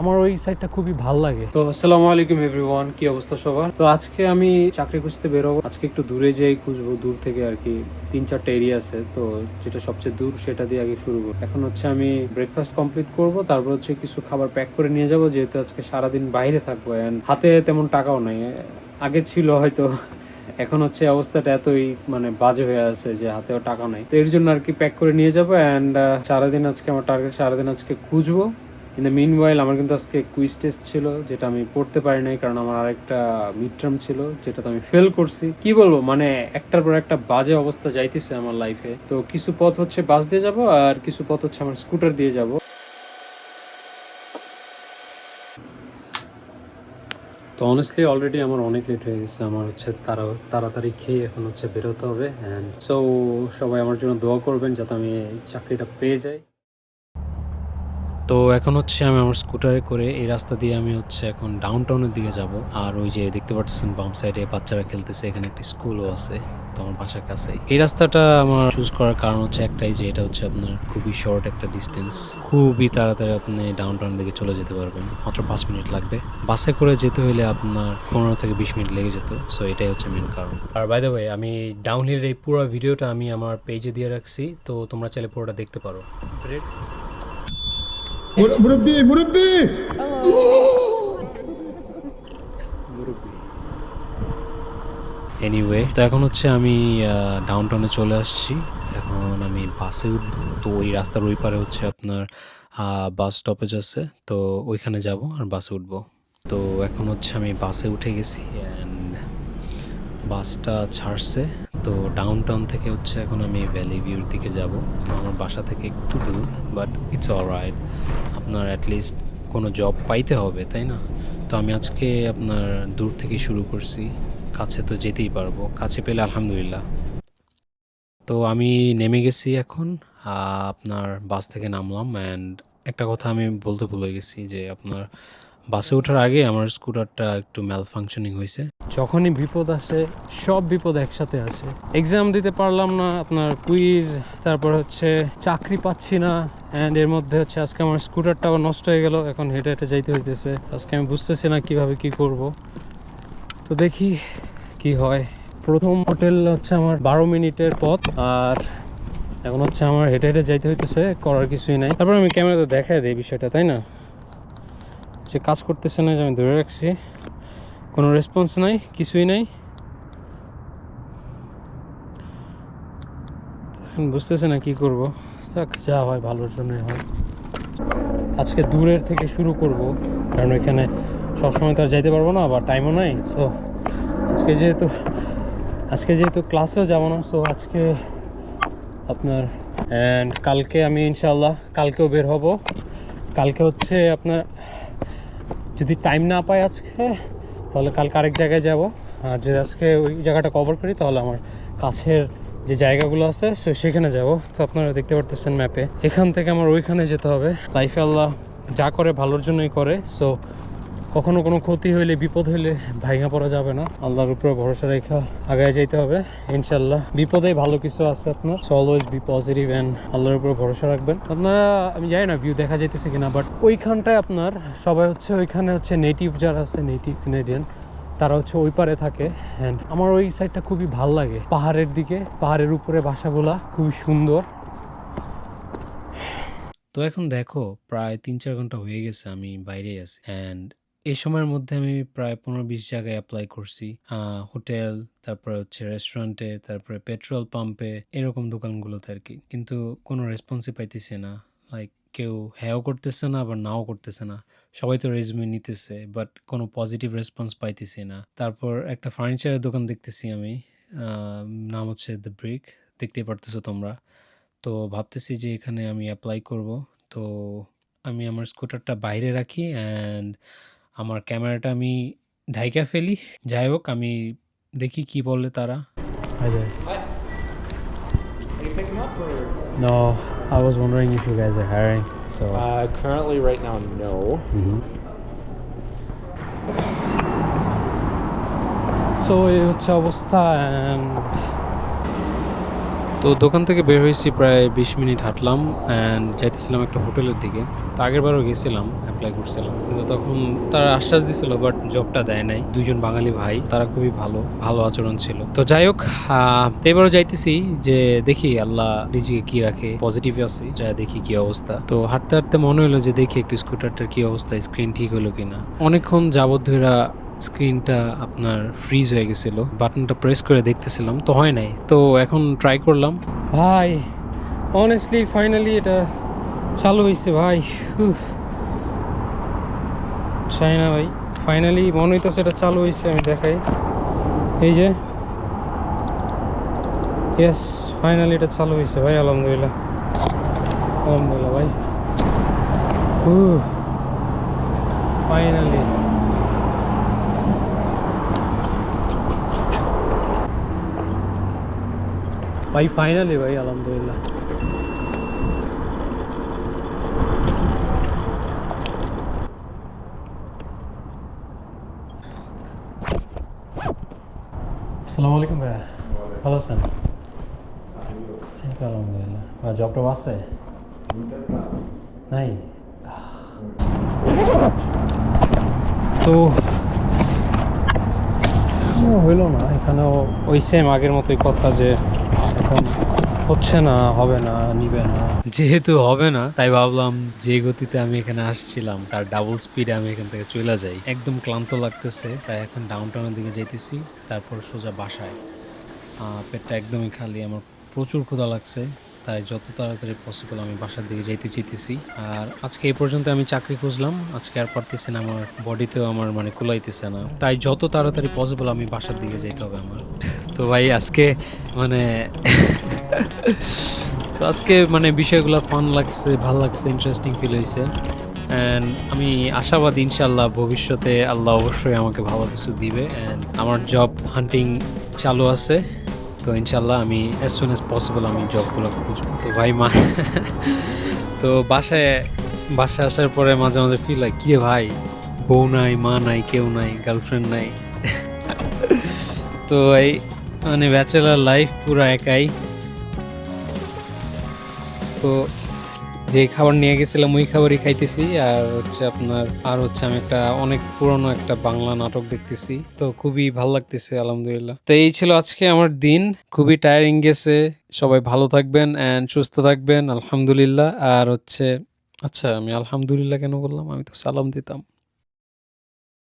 আমার ওই সাইডটা খুবই ভালো লাগে। তো আসসালামু আলাইকুম এভরিওয়ান, কি অবস্থা সবার? তো আজকে আমি চাকরি খুঁজতে বেরোবো। আজকে একটু দূরে যাই খুঁজবো, দূর থেকে আর কি 3-4টা এরিয়া আছে, তো যেটা সবচেয়ে দূর সেটা দিয়ে আগে শুরু করবো। এখন হচ্ছে আমি ব্রেকফাস্ট কমপ্লিট করব, তারপর হচ্ছে কিছু খাবার প্যাক করে নিয়ে যাব, যেহেতু আজকে সারাদিন বাইরে থাকবো এন্ড হাতে তেমন টাকাও নাই। আগে ছিল হয়তো, এখন হচ্ছে অবস্থাটা এতই মানে বাজে হয়ে আছে যে হাতেও টাকা নাই। তো এর জন্য আর কি প্যাক করে নিয়ে যাবো এন্ড সারাদিন আজকে আমার টার্গেট, সারাদিন আজকে খুঁজবো। ইন দ্য মিন ওয়াইল আমার কিন্তু আজকে কুইজ টেস্ট ছিল, যেটা আমি পড়তে পারি নাই কারণ আমার আরেকটা মিড টার্ম ছিল, যেটাতে আমি ফেল করছি। কি বলবো, মানে একটার পর একটা বাজে অবস্থা যাইতেছে আমার লাইফে। তো কিছু পথ হচ্ছে বাস দিয়ে যাব, আর কিছু পথ হচ্ছে আমার স্কুটার দিয়ে যাব। তো অনেস্টলি অলরেডি আমার অনেক লেট হয়ে গেছে। আমার হচ্ছে তাড়াতাড়ি খেয়ে এখন হচ্ছে বেরোতে হবে। অ্যান্ড সো সবাই আমার জন্য দোয়া করবেন যাতে আমি চাকরিটা পেয়ে যাই। তো এখন হচ্ছে আমি আমার স্কুটারে করে এই রাস্তা দিয়ে আমি হচ্ছে এখন ডাউন টাউনের দিকে যাব। আর ওই যে দেখতে পাচ্ছেন বাম সাইডে বাচ্চারা খেলতেছে, এখানে একটি স্কুলও আছে তো আমার বাসার কাছেই। এই রাস্তাটা আমার চুজ করার কারণ হচ্ছে একটাই, যে এটা হচ্ছে আপনার খুবই শর্ট একটা ডিস্টেন্স, খুবই তাড়াতাড়ি আপনি ডাউন টাউন দিকে চলে যেতে পারবেন, মাত্র 5 মিনিট লাগবে। বাসে করে যেতে হইলে আপনার 15 থেকে 20 মিনিট লেগে যেত। সো এটাই হচ্ছে মেন কারণ। আর বাই দ্য ওয়ে, আমি ডাউনহিলের এই পুরো ভিডিওটা আমি আমার পেজে দিয়ে রাখছি, তো তোমরা চাইলে পুরোটা দেখতে পারো। মুরব্বি মুরব্বি এনিওয়ে, তো এখন হচ্ছে আমি ডাউন টাউনে চলে আসছি। এখন আমি বাসে উঠবো। তো ওই রাস্তার ওই পারে হচ্ছে আপনার বাস স্টপেজ আছে, তো ওইখানে যাব আর বাসে উঠবো। তো এখন হচ্ছে আমি বাসে উঠে গেছি অ্যান্ড বাসটা ছাড়ছে। তো ডাউন টাউন থেকে হচ্ছে এখন আমি ভ্যালি ভিউর দিকে যাব। তো আমার বাসা থেকে একটু দূর, বাট ইটস অলরাইট। আপনার অ্যাটলিস্ট কোনো জব পাইতে হবে, তাই না? তো আমি আজকে আপনার দূর থেকে শুরু করছি, কাছে তো যেতেই পারবো, কাছে পেলে আলহামদুলিল্লাহ। তো আমি নেমে গেছি এখন, আপনার বাস থেকে নামলাম। অ্যান্ড একটা কথা আমি বলতে ভুলে গেছি, যে আপনার বাসে ওঠার আগে আমার স্কুটারটা একটু ম্যাল ফাংশনিং হয়েছে। যখনই বিপদ আসে, সব বিপদ একসাথে আসে। এক্সাম দিতে পারলাম না, আপনার কুইজ, তারপর হচ্ছে চাকরি পাচ্ছি না, অ্যান্ড এর মধ্যে হচ্ছে আজকে আমার স্কুটারটা আবার নষ্ট হয়ে গেল, এখন হেঁটে হেঁটে যাইতে হইতেছে। আজকে আমি বুঝতেছি না কিভাবে কি করব। তো দেখি কি হয়। প্রথম হোটেল হচ্ছে আমার 12 মিনিটের পথ, আর এখন হচ্ছে আমার হেঁটে হেঁটে যাইতে হইতেছে, করার কিছুই নাই। তারপর আমি ক্যামেরাতে দেখাই দিই বিষয়টা, তাই না? সে কাজ করতেছে না, যে আমি ধরে রাখছি, কোনো রেসপন্স নাই, কিছুই নাই। এখন বুঝতেছে না কি করব। যাক, যা হয় ভালোর জন্যই হয়। আজকে দূরের থেকে শুরু করব, কারণ ওইখানে সবসময় তো আর যাইতে পারবো না, বা টাইমও নাই। সো আজকে যেহেতু ক্লাসেও যাবো না, সো আজকে আপনার অ্যান্ড কালকে আমি ইনশাল্লাহ কালকেও বের হব। কালকে হচ্ছে আপনার যদি টাইম না পাই আজকে, তাহলে কালকে আরেক জায়গায় যাব। আর যদি আজকে ওই জায়গাটা কভার করি, তাহলে আমার কাছের যে জায়গাগুলো আছে সেখানে যাব। তো আপনারা দেখতে পারতেছেন ম্যাপে, এখান থেকে আমার ওইখানে যেতে হবে। লাইফে আল্লাহ যা করে ভালোর জন্যই করে। সো কখনো কোনো ক্ষতি হইলে, বিপদ হইলে ভাঙা পড়া যাবে না, আল্লাহর উপরে ভরসা রেখা আগায় যাইতে হবে ইনশাল্লাহ। বিপদে ভালো কিছু আছে আপনার, so always be positive and আল্লাহর উপরে ভরসা রাখবেন। আপনারা, আমি জানি না ভিউ দেখা যাইতেছে কিনা, বাট ওইখানটায় আপনার সবাই হচ্ছে, ওইখানে হচ্ছে নেটিভ যারা আছে, নেটিভ কানাডিয়ান, তারা হচ্ছে ওই পারে থাকে। অ্যান্ড আমার ওই সাইডটা খুবই ভাল লাগে, পাহাড়ের দিকে, পাহাড়ের উপরে বাসাগুলা খুবই সুন্দর। তো এখন দেখো, প্রায় 3-4 ঘন্টা হয়ে গেছে আমি বাইরেই আছি। অ্যান্ড এই সময়ের মধ্যে আমি প্রায় 15-20 জায়গায় অ্যাপ্লাই করছি, হোটেল, তারপরে হচ্ছে রেস্টুরেন্টে, তারপরে পেট্রোল পাম্পে, এরকম দোকানগুলোতে আর কি। কিন্তু কোনো রেসপন্সই পাইতেছি না। লাইক কেউ হ্যাঁও করতেছে না, আবার নাও করতেছে না। সবাই তো রেজুমে নিতেছে, বাট কোনো পজিটিভ রেসপন্স পাইতেছি না। তারপর একটা ফার্নিচারের দোকান দেখতেছি আমি, নাম হচ্ছে দ্য ব্রিক, দেখতেই পারতেছো তোমরা। তো ভাবতেছি যে এখানে আমি অ্যাপ্লাই করব। তো আমি আমার স্কুটারটা বাইরে রাখি অ্যান্ড আমার ক্যামেরাটা আমি ঢাইকা ফেলি। যাই হোক, আমি দেখি কি বলে তারা। Hi there. Hi. Are you picking up or? No, I was wondering if you guys are hiring. So Currently, right now, no. So এই হচ্ছে অবস্থা। অ্যান্ড তো দোকান থেকে বের হয়েছি, প্রায় 20 মিনিট হাঁটলাম অ্যান্ড যাইতেছিলাম একটা হোটেলের দিকে। তো আগেরবারও গেছিলাম, অ্যাপ্লাই করছিলাম, কিন্তু তখন তারা আশ্বাস দিছিল বাট জবটা দেয় নাই। দুইজন বাঙালি ভাই, তারা খুবই ভালো ভালো আচরণ ছিল। তো যাই হোক, এবারও যাইতেছি যে দেখি আল্লাহ নিজেকে কি রাখে, পজিটিভ আছি, যা দেখি কি অবস্থা। তো হাঁটতে হাঁটতে মনে হলো যে দেখি একটু স্কুটারটার কি অবস্থা, স্ক্রিন ঠিক হলো কিনা। অনেকক্ষণ যাবত ধইরা স্ক্রিনটা আপনার ফ্রিজ হয়ে গেছিল, বাটনটা প্রেস করে দেখতেছিলাম তো হয় নাই। তো এখন ট্রাই করলাম ভাই, অনেস্টলি ফাইনালি এটা চালু হয়েছে ভাই। চাই না ভাই, ফাইনালি মনে হইতেছে এটা চালু হয়েছে। আমি দেখাই, এই যে ইয়েস, ফাইনালি এটা চালু হয়েছে ভাই। আলহামদুলিল্লাহ, আলহামদুলিল্লাহ ভাই, ফাইনালি। ভাই ফাইনালি ভাই, আলহামদুলিল্লাহ। আসসালামু আলাইকুম ভাইয়া, ভালো আছেন? আলহামদুলিল্লাহ। জবটা আছে নাই? তো হইল না, এখানেও ওই সেম আগের মতোই কথা, যে এখন হচ্ছে না, হবে না, নিবে না। যেহেতু হবে না, তাই ভাবলাম যে গতিতে আমি এখানে আসছিলাম তার ডাবল স্পিডে আমি এখান থেকে চলে যাই। একদম ক্লান্ত লাগতেছে, তাই এখন ডাউনটাউনের দিকে যাইতেছি, তারপর সোজা বাসায়। পেটটা একদমই খালি, আমার প্রচুর ক্ষুধা লাগছে, তাই যত তাড়াতাড়ি পসিবল আমি বাসার দিকে যাইতে চাইতেছি। আর আজকে এই পর্যন্ত আমি চাকরি খুঁজলাম, আজকে আর পারতেছি না, আমার বডিতেও আমার মানে কুলাইতেছে না, তাই যত তাড়াতাড়ি পসিবল আমি বাসার দিকে যাইতে হবে আমার। তো ভাই আজকে মানে তো আজকে মানে বিষয়গুলো ফান লাগছে, ভাল লাগছে, ইন্টারেস্টিং ফিল হয়েছে। অ্যান্ড আমি আশাবাদী ইনশাল্লাহ ভবিষ্যতে আল্লাহ অবশ্যই আমাকে ভালো কিছু দিবে। অ্যান্ড আমার জব হান্টিং চালু আছে, তো ইনশাল্লাহ আমি অ্যাজ সুন অ্যাজ পসিবল আমি জবগুলো খুঁজবো। তো ভাই তো বাসায় আসার পরে মাঝে মাঝে ফিল হয় কিরে ভাই, বউ নাই, মা নাই, কেউ নাই, গার্লফ্রেন্ড নাই। তো এই মানে ব্যাচেলার লাইফ পুরো একাই। তো যে খাবার নিয়ে গেছিলাম ওই খাবারই খাইতেছি, আর আমি একটা অনেক পুরনো একটা বাংলা নাটক দেখতেছি, তো খুবই ভালো লাগতেছে আলহামদুলিল্লাহ। তো এই ছিল আজকে আমার দিন, খুবই টায়ারিং গেছে। সবাই ভালো থাকবেন অ্যান্ড সুস্থ থাকবেন, আলহামদুলিল্লাহ। আর আচ্ছা, আমি আলহামদুলিল্লাহ কেন বললাম, আমি তো সালাম দিতাম।